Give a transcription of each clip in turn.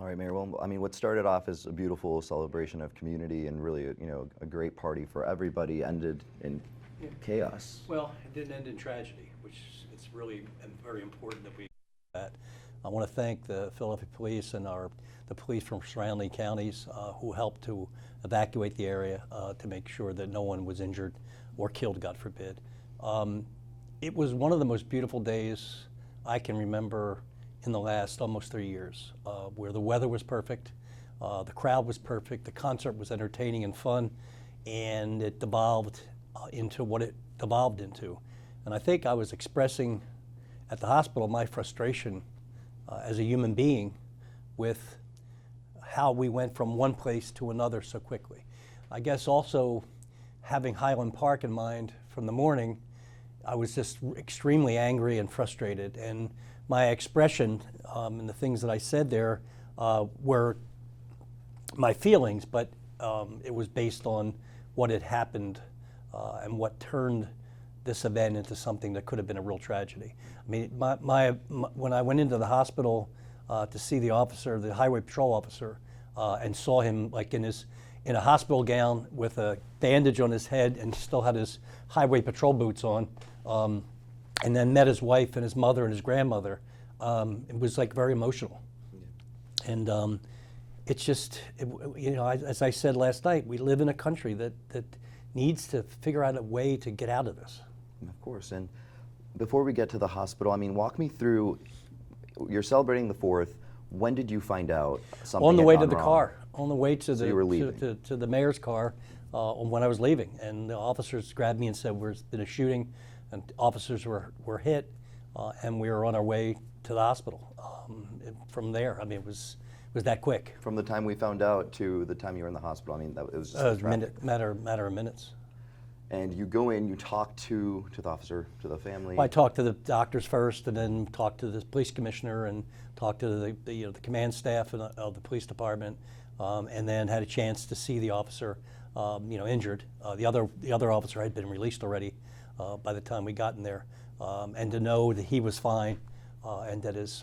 All right, Mayor. Well, I mean, what started off as a beautiful celebration of community and really, a great party for everybody ended in chaos. Well, it didn't end in tragedy, which it's really very important that we do that. I want to thank the Philadelphia Police and the police from surrounding counties who helped to evacuate the area to make sure that no one was injured or killed, God forbid. It was one of the most beautiful days I can remember in the last almost 3 years, where the weather was perfect, the crowd was perfect, the concert was entertaining and fun, and it devolved into what it devolved into. And I think I was expressing at the hospital my frustration as a human being with how we went from one place to another so quickly. I guess also having Highland Park in mind from the morning, I was just extremely angry and frustrated. And my expression and the things that I said there were my feelings, but it was based on what had happened and what turned this event into something that could have been a real tragedy. I mean, when I went into the hospital to see the officer, the highway patrol officer, and saw him like in a hospital gown with a bandage on his head and still had his highway patrol boots on, and then met his wife and his mother and his grandmother, it was like very emotional. Yeah. And it's just, as I said last night, we live in a country that needs to figure out a way to get out of this. Of course. And before we get to the hospital, I mean, walk me through, you're celebrating the 4th. When did you find out something On the way to had the gone car, on the way to So you were leaving. to the mayor's car when I was leaving. And the officers grabbed me and said, there's been a shooting, and officers were hit, and we were on our way to the hospital. From there, I mean, it was that quick. From the time we found out to the time you were in the hospital, I mean, it was just matter of minutes. And you go in, you talk to the officer, to the family. Well, I talked to the doctors first, and then talked to the police commissioner, and talked to the command staff of the police department, and then had a chance to see the officer, injured. The other officer had been released already by the time we got in there, and to know that he was fine, and that his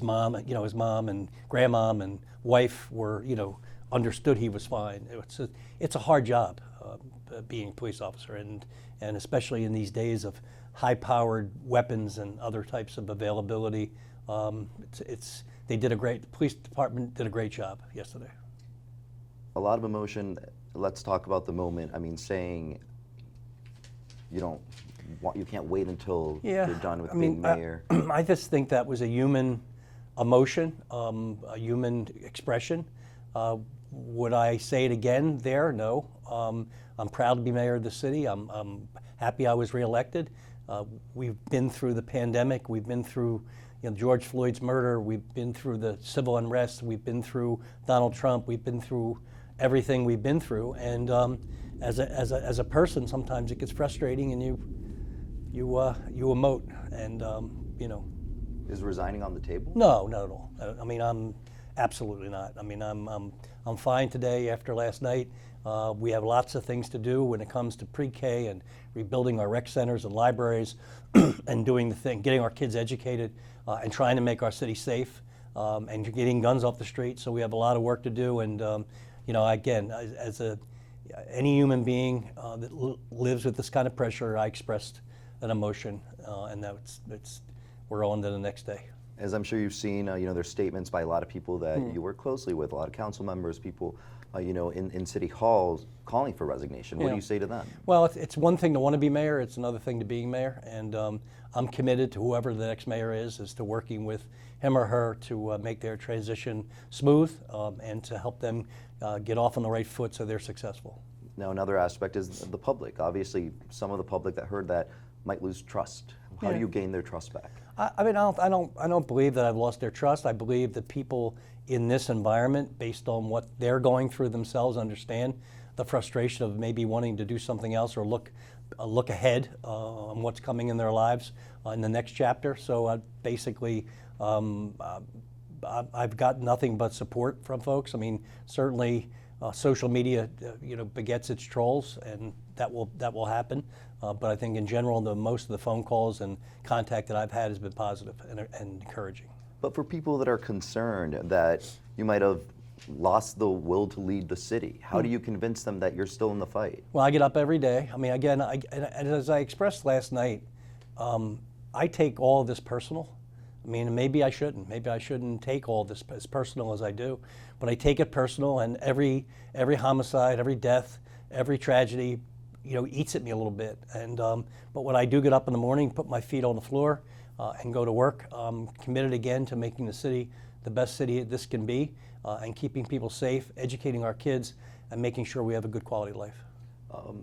mom and grandmom and wife were, understood he was fine. It's a hard job. Being a police officer, and especially in these days of high-powered weapons and other types of availability, the police department did a great job yesterday. A lot of emotion. Let's talk about the moment. I mean, saying you can't wait until you're done with being mayor. I just think that was a human emotion, a human expression. Would I say it again there? No. I'm proud to be mayor of the city. I'm happy I was reelected. We've been through the pandemic. We've been through George Floyd's murder. We've been through the civil unrest. We've been through Donald Trump. We've been through everything we've been through. And as a person, sometimes it gets frustrating, and you emote. And Is resigning on the table? No, not at all. I mean, I'm absolutely not. I mean, I'm fine today after last night. We have lots of things to do when it comes to pre-K and rebuilding our rec centers and libraries and doing the thing, getting our kids educated and trying to make our city safe and getting guns off the street. So we have a lot of work to do. And, again, as any human being that lives with this kind of pressure, I expressed an emotion, and we're on to the next day. As I'm sure you've seen, there's statements by a lot of people that you work closely with, a lot of council members, people, in city halls calling for resignation. What do you say to them? Well, it's one thing to want to be mayor. It's another thing to being mayor. And I'm committed to whoever the next mayor is to working with him or her to make their transition smooth and to help them get off on the right foot so they're successful. Now, another aspect is the public. Obviously, some of the public that heard that might lose trust. How do you gain their trust back? I don't believe that I've lost their trust. I believe that people in this environment, based on what they're going through themselves, understand the frustration of maybe wanting to do something else or look ahead on what's coming in their lives in the next chapter. So basically, I've got nothing but support from folks. I mean, certainly social media, begets its trolls, and that will happen. But I think in general, most of the phone calls and contact that I've had has been positive and encouraging. But for people that are concerned that you might have lost the will to lead the city, how do you convince them that you're still in the fight? Well, I get up every day. I mean, again, and as I expressed last night, I take all of this personal. I mean, maybe I shouldn't. Maybe I shouldn't take all this as personal as I do. But I take it personal, and every homicide, every death, every tragedy, eats at me a little bit. And but when I do get up in the morning, put my feet on the floor, and go to work, I'm committed again to making the city the best city this can be, and keeping people safe, educating our kids, and making sure we have a good quality life.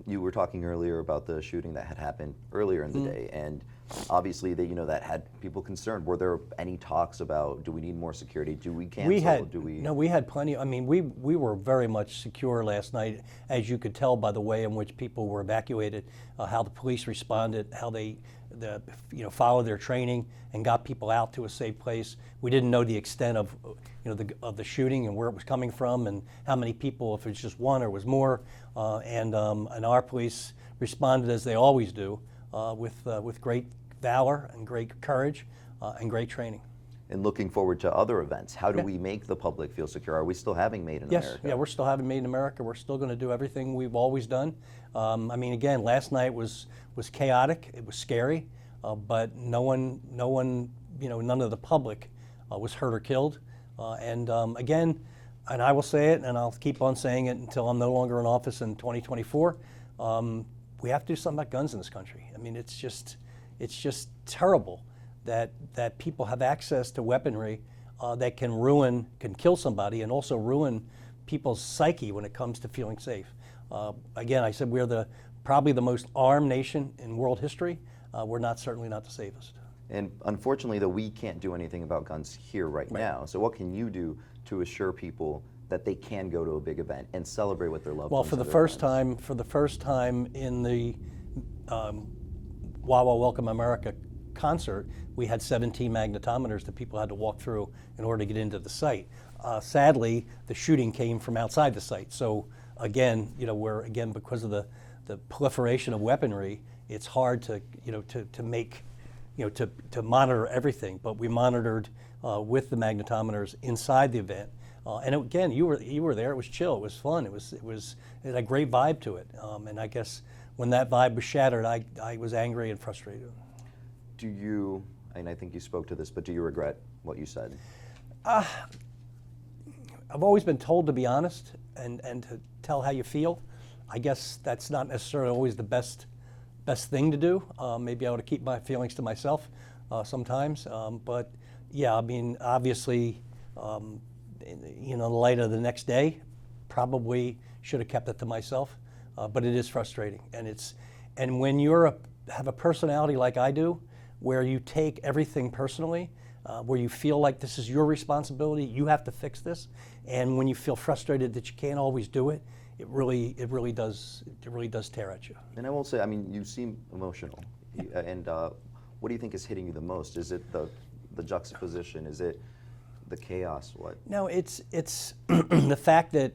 You were talking earlier about the shooting that had happened earlier in the day, and obviously that had people concerned. Were there any talks about, do we need more security? Do we cancel? No, we had plenty. I mean, we were very much secure last night, as you could tell by the way in which people were evacuated, how the police responded, how they followed their training and got people out to a safe place. We didn't know the extent of the shooting and where it was coming from and how many people, if it's just one or was more. And our police responded as they always do, with great valor and great courage and great training. And looking forward to other events, how do we make the public feel secure? Are we still having Made in America? Yes, we're still having Made in America. We're still going to do everything we've always done. I mean, again, last night was chaotic. It was scary, but no one, none of the public was hurt or killed. Again, and I will say it, and I'll keep on saying it until I'm no longer in office in 2024. We have to do something about guns in this country. I mean, it's just terrible that people have access to weaponry that can kill somebody and also ruin people's psyche when it comes to feeling safe. Again, I said we're probably the most armed nation in world history. We're certainly not the safest. And unfortunately, though, we can't do anything about guns here right now. So what can you do to assure people that they can go to a big event and celebrate with their loved ones? Well, for the first time in the Wawa Welcome America concert, we had 17 magnetometers that people had to walk through in order to get into the site. Sadly, the shooting came from outside the site. So again, because of the proliferation of weaponry, it's hard to monitor everything. But we monitored with the magnetometers inside the event. And again, you were there. It was chill. It was fun. It had a great vibe to it. And I guess when that vibe was shattered, I was angry and frustrated. Do you, and I think you spoke to this, but do you regret what you said? I've always been told to be honest and to tell how you feel. I guess that's not necessarily always the best thing to do. Maybe I ought to keep my feelings to myself sometimes. But yeah, I mean, obviously, in the light of the next day, probably should have kept it to myself. But it is frustrating, and when you have a personality like I do, where you take everything personally, where you feel like this is your responsibility, you have to fix this, and when you feel frustrated that you can't always do it, it really does tear at you. And I will say, I mean, you seem emotional, and what do you think is hitting you the most? Is it the juxtaposition? Is it the chaos? What? No, it's the fact that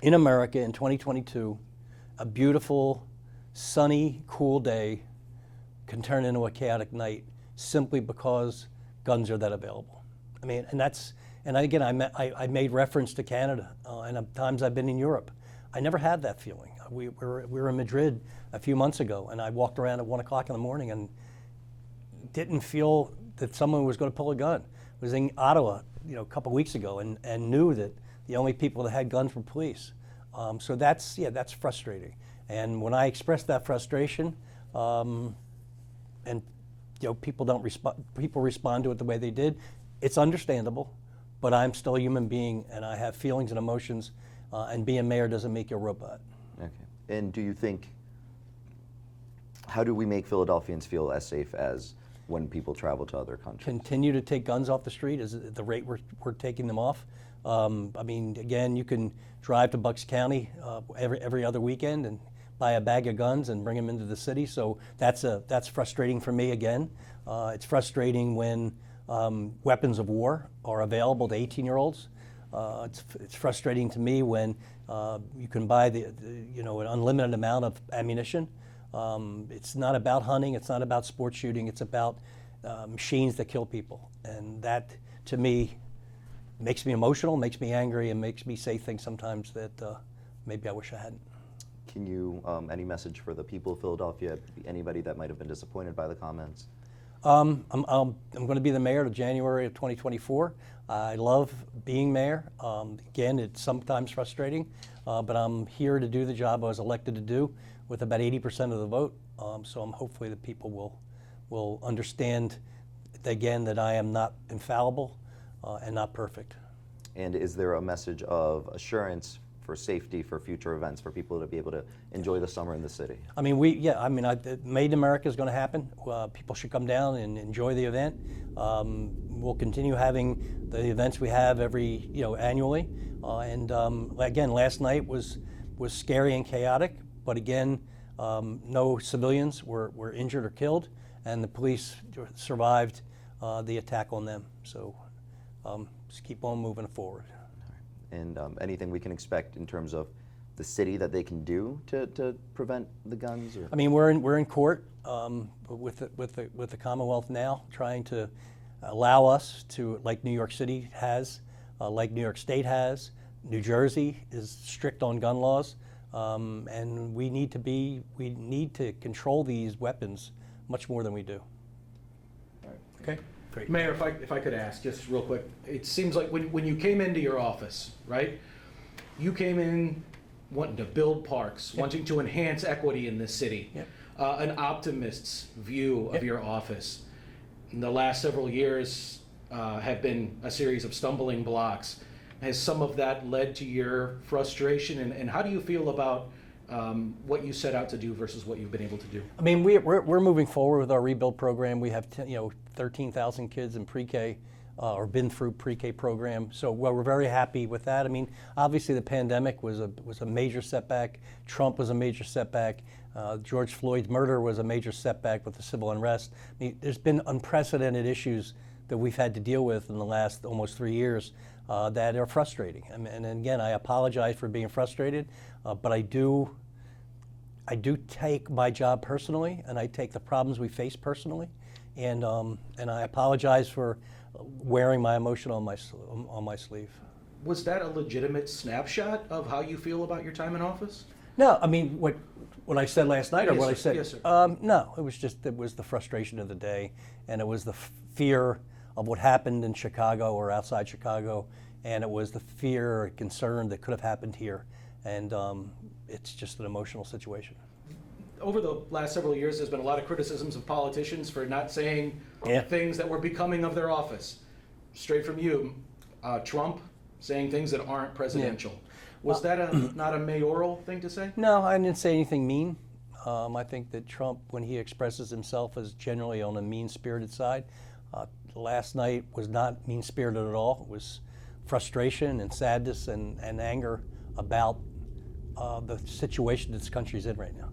in America in 2022, a beautiful, sunny, cool day can turn into a chaotic night simply because guns are that available. I mean, and again, I made reference to Canada, and times I've been in Europe. I never had that feeling. We were in Madrid a few months ago, and I walked around at 1 o'clock in the morning and didn't feel that someone was going to pull a gun. I was in Ottawa, a couple weeks ago, and knew that the only people that had guns were police. So that's frustrating. And when I expressed that frustration, and people respond to it the way they did, it's understandable, but I'm still a human being and I have feelings and emotions, and being mayor doesn't make you a robot. Okay. And do you think, how do we make Philadelphians feel as safe as when people travel to other countries? Continue to take guns off the street at the rate we're taking them off. I mean, again, you can drive to Bucks County every other weekend and buy a bag of guns and bring them into the city. So that's frustrating for me again. It's frustrating when weapons of war are available to 18-year-olds. It's frustrating to me when you can buy an unlimited amount of ammunition. It's not about hunting. It's not about sport shooting. It's about machines that kill people. And that, to me, makes me emotional, makes me angry, and makes me say things sometimes that maybe I wish I hadn't. Can you, any message for the people of Philadelphia, anybody that might have been disappointed by the comments? I'm going to be the mayor of January of 2024. I love being mayor. Again, it's sometimes frustrating, but I'm here to do the job I was elected to do with about 80% of the vote. So I'm hopefully that people will understand, again, that I am not infallible and not perfect. And is there a message of assurance for safety for future events for people to be able to enjoy the summer in the city? I mean, Made in America is going to happen. People should come down and enjoy the event. We'll continue having the events we have annually. Again, last night was scary and chaotic, but again, no civilians were injured or killed, and the police survived the attack on them. So just keep on moving forward. And anything we can expect in terms of the city that they can do to prevent the guns? Or? I mean, we're in court with the Commonwealth now, trying to allow us to, like New York City has, like New York State has. New Jersey is strict on gun laws, and we need to control these weapons much more than we do. All right. Okay. Great. Mayor, if I could ask, just real quick, it seems like when you came into your office, right, you came in wanting to build parks, Yep. wanting to enhance equity in this city, Yep. An optimist's view of Yep. your office. In the last several years have been a series of stumbling blocks. Has some of that led to your frustration, and how do you feel about what you set out to do versus what you've been able to do? I mean, we're moving forward with our rebuild program. We have 13,000 kids in pre-K or been through pre-K program. So we're very happy with that. I mean, obviously the pandemic was a major setback. Trump was a major setback. George Floyd's murder was a major setback with the civil unrest. I mean, there's been unprecedented issues that we've had to deal with in the last almost 3 years that are frustrating. And again, I apologize for being frustrated, but I do take my job personally, and I take the problems we face personally, and I apologize for wearing my emotion on my sleeve. Was that a legitimate snapshot of how you feel about your time in office? No, I mean what I said last night, or Yes, what I sir. said. Yes, sir. No, it was the frustration of the day, and it was the fear of what happened in Chicago or outside Chicago, and it was the fear or concern that could have happened here, and it's just an emotional situation. Over the last several years, there's been a lot of criticisms of politicians for not saying Yeah. things that were becoming of their office. Straight from you, Trump saying things that aren't presidential. Was that not a mayoral thing to say? No, I didn't say anything mean. I think that Trump, when he expresses himself, is generally on a mean-spirited side. Last night was not mean-spirited at all. It was frustration and sadness and anger about the situation this country's in right now.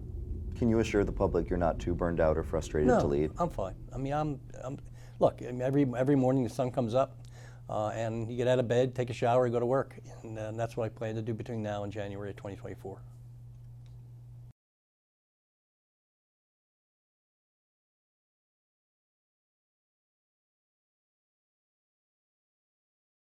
Can you assure the public you're not too burned out or frustrated to leave? I'm fine. I mean, look, I mean, every morning the sun comes up, and you get out of bed, take a shower, and go to work, and that's what I plan to do between now and January of 2024.